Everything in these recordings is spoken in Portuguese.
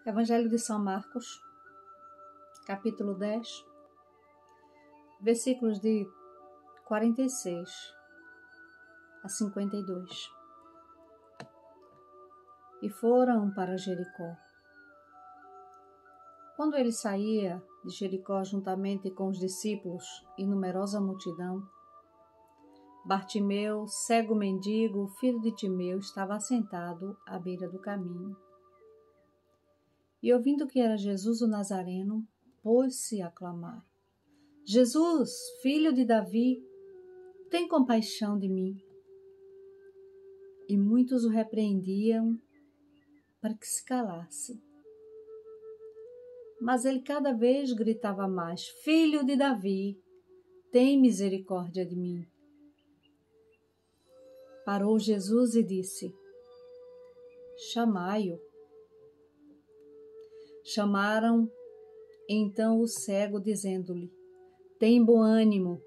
Evangelho de São Marcos, capítulo 10, versículos de 46 a 52. E foram para Jericó. Quando ele saía de Jericó juntamente com os discípulos e numerosa multidão, Bartimeu, cego mendigo, filho de Timeu, estava assentado à beira do caminho. E ouvindo que era Jesus o Nazareno, pôs-se a clamar: Jesus, filho de Davi, tem compaixão de mim. E muitos o repreendiam para que se calasse. Mas ele cada vez gritava mais: Filho de Davi, tem misericórdia de mim. Parou Jesus e disse: Chamai-o. Chamaram então o cego, dizendo-lhe: Tem bom ânimo,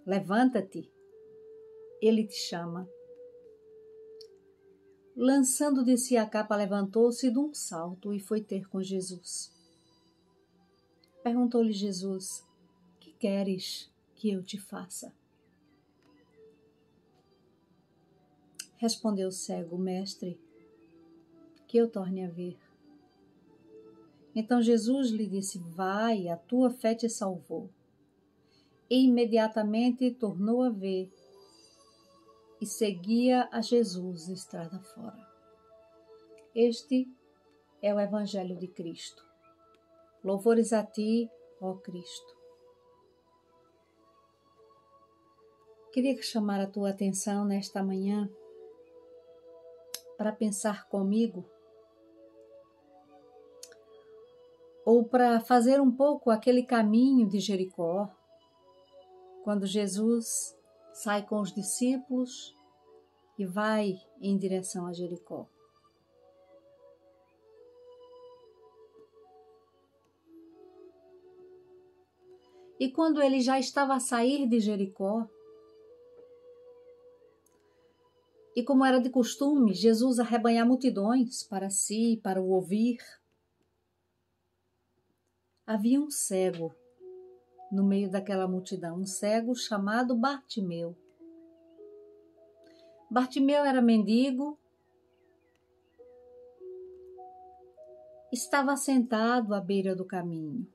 levanta-te, ele te chama. Lançando de si a capa, levantou-se de um salto e foi ter com Jesus. Perguntou-lhe Jesus: Que queres que eu te faça? Respondeu o cego: Mestre, que eu torne a ver. Então Jesus lhe disse: Vai, a tua fé te salvou. E imediatamente tornou a ver e seguia a Jesus estrada fora. Este é o Evangelho de Cristo. Louvores a ti, ó Cristo. Queria chamar a tua atenção nesta manhã para pensar comigo, ou para fazer um pouco aquele caminho de Jericó, quando Jesus sai com os discípulos e vai em direção a Jericó. E quando ele já estava a sair de Jericó, e como era de costume, Jesus arrebanhar multidões para si, para o ouvir, havia um cego no meio daquela multidão, um cego chamado Bartimeu. Bartimeu era mendigo, estava sentado à beira do caminho.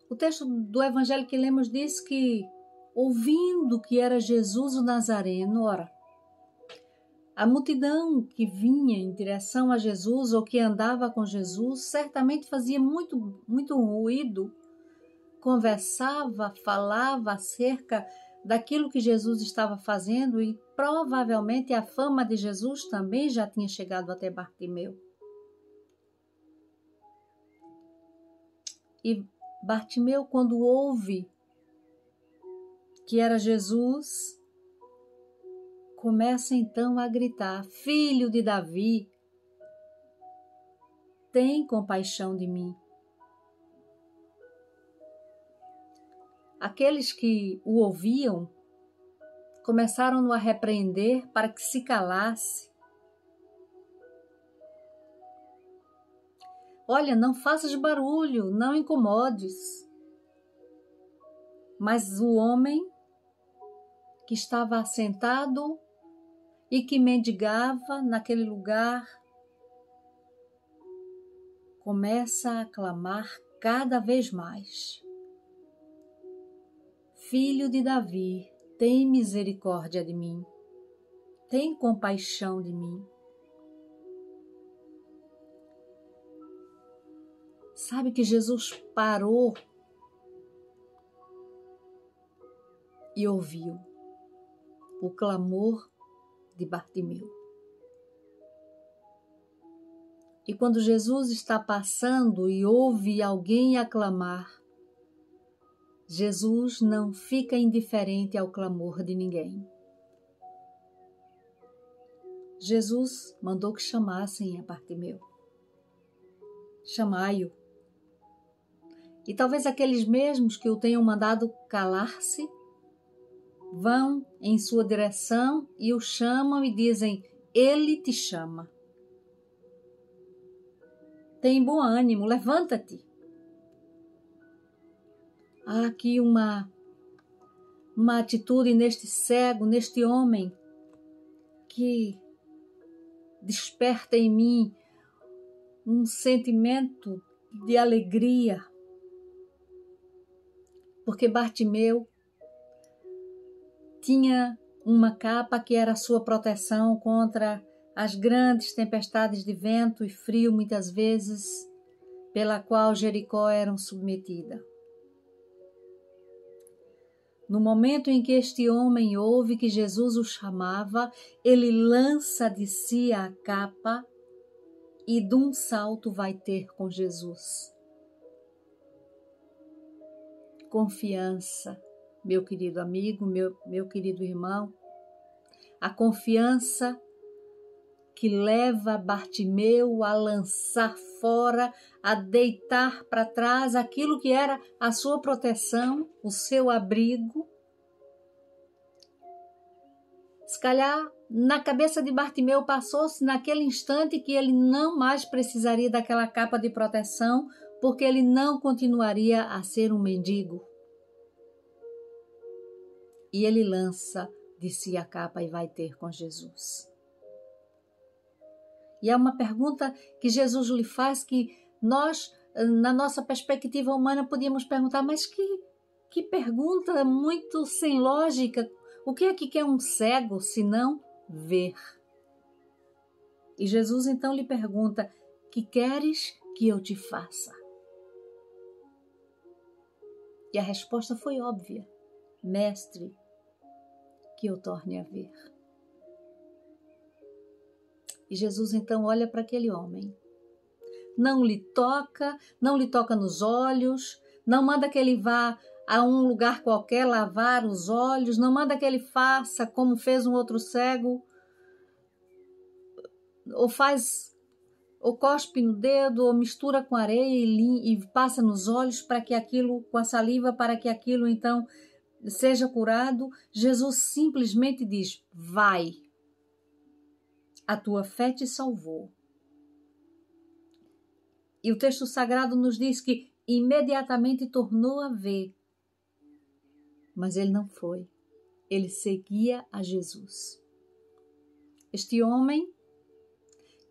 O texto do Evangelho que lemos diz que, ouvindo que era Jesus o Nazareno, ora, a multidão que vinha em direção a Jesus ou que andava com Jesus certamente fazia muito ruído, conversava, falava acerca daquilo que Jesus estava fazendo e provavelmente a fama de Jesus também já tinha chegado até Bartimeu. E Bartimeu, quando ouve que era Jesus, começa então a gritar: Filho de Davi, tem compaixão de mim. Aqueles que o ouviam começaram a repreender para que se calasse. Olha, não faças barulho, não incomodes. Mas o homem que estava assentado e que mendigava naquele lugar começa a clamar cada vez mais: Filho de Davi, tem misericórdia de mim, tem compaixão de mim. Sabe que Jesus parou e ouviu o clamor de Bartimeu. E quando Jesus está passando e ouve alguém aclamar, Jesus não fica indiferente ao clamor de ninguém. Jesus mandou que chamassem a Bartimeu. Chamai-o. E talvez aqueles mesmos que o tenham mandado calar-se vão em sua direção e o chamam e dizem: Ele te chama. Tem bom ânimo, levanta-te. Há aqui uma atitude neste cego, neste homem, que desperta em mim um sentimento de alegria, porque Bartimeu tinha uma capa que era a sua proteção contra as grandes tempestades de vento e frio, muitas vezes, pela qual Jericó era submetida. No momento em que este homem ouve que Jesus o chamava, ele lança de si a capa e de um salto vai ter com Jesus. Confiança, meu querido amigo, meu querido irmão, a confiança que leva Bartimeu a lançar fora, a deitar para trás aquilo que era a sua proteção, o seu abrigo. Se calhar, na cabeça de Bartimeu passou-se naquele instante que ele não mais precisaria daquela capa de proteção, porque ele não continuaria a ser um mendigo. E ele lança de si a capa e vai ter com Jesus. E é uma pergunta que Jesus lhe faz que nós, na nossa perspectiva humana, podíamos perguntar, mas que pergunta muito sem lógica. O que é que quer um cego se não ver? E Jesus então lhe pergunta, que queres que eu te faça? E a resposta foi óbvia, mestre, que eu torne a ver. E Jesus então olha para aquele homem, não lhe toca nos olhos, não manda que ele vá a um lugar qualquer lavar os olhos, não manda que ele faça como fez um outro cego, ou cospe no dedo, ou mistura com areia e passa nos olhos para que aquilo, com a saliva, para que aquilo então seja curado. Jesus simplesmente diz, vai. A tua fé te salvou. E o texto sagrado nos diz que imediatamente tornou a ver. Mas ele não foi. Ele seguia a Jesus. Este homem,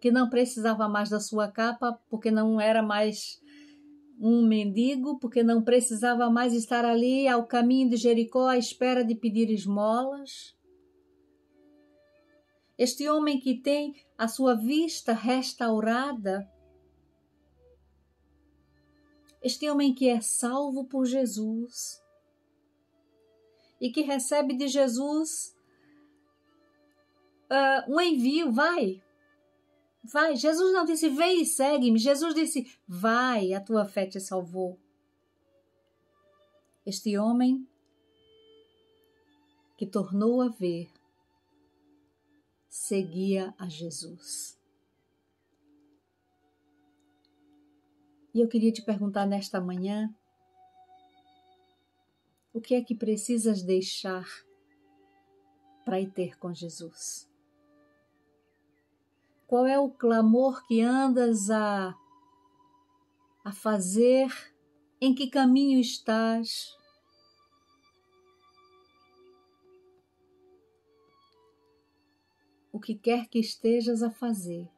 que não precisava mais da sua capa, porque não era mais um mendigo, porque não precisava mais estar ali ao caminho de Jericó à espera de pedir esmolas. Este homem que tem a sua vista restaurada, este homem que é salvo por Jesus e que recebe de Jesus um envio, vai. Jesus não disse, vem e segue-me. Jesus disse, vai, a tua fé te salvou. Este homem que tornou a ver, seguia a Jesus. E eu queria te perguntar nesta manhã, o que é que precisas deixar para ir ter com Jesus? Qual é o clamor que andas a fazer? Em que caminho estás? O que quer que estejas a fazer,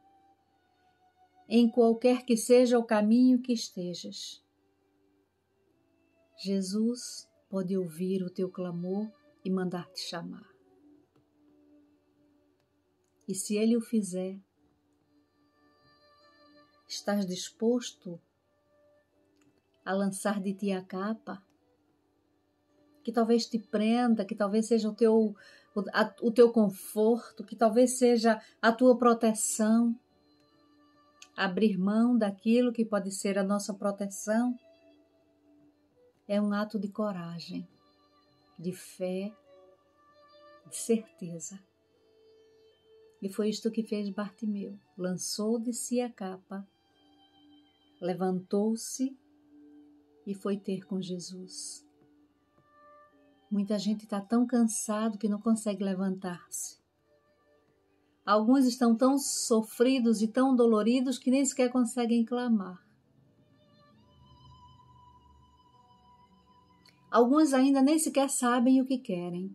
em qualquer que seja o caminho que estejas, Jesus pode ouvir o teu clamor e mandar-te chamar. E se Ele o fizer, estás disposto a lançar de ti a capa, que talvez te prenda, que talvez seja o teu conforto, que talvez seja a tua proteção, abrir mão daquilo que pode ser a nossa proteção, é um ato de coragem, de fé, de certeza. E foi isto que fez Bartimeu, lançou de si a capa, levantou-se e foi ter com Jesus. Muita gente está tão cansado que não consegue levantar-se. Alguns estão tão sofridos e tão doloridos que nem sequer conseguem clamar. Alguns ainda nem sequer sabem o que querem.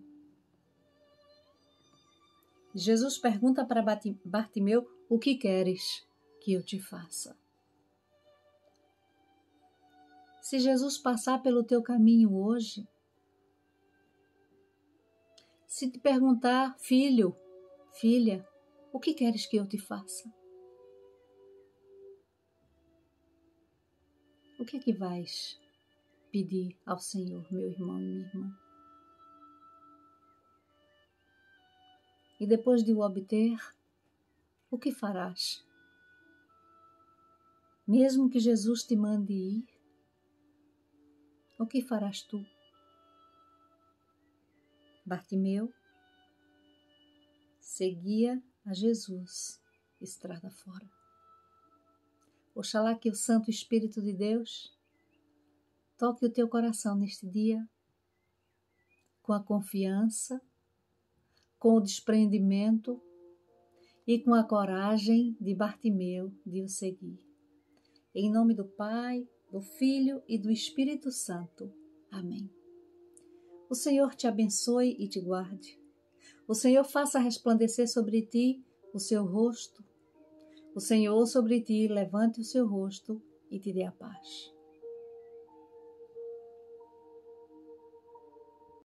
Jesus pergunta para Bartimeu: o que queres que eu te faça? Se Jesus passar pelo teu caminho hoje, se te perguntar: filho, filha, o que queres que eu te faça? O que é que vais pedir ao Senhor, meu irmão e minha irmã? E depois de o obter, o que farás? Mesmo que Jesus te mande ir, o que farás tu? Bartimeu seguia a Jesus estrada fora. Oxalá que o Santo Espírito de Deus toque o teu coração neste dia com a confiança, com o desprendimento e com a coragem de Bartimeu de o seguir. Em nome do Pai, do Filho e do Espírito Santo. Amém. O Senhor te abençoe e te guarde. O Senhor faça resplandecer sobre ti o seu rosto. O Senhor sobre ti levante o seu rosto e te dê a paz.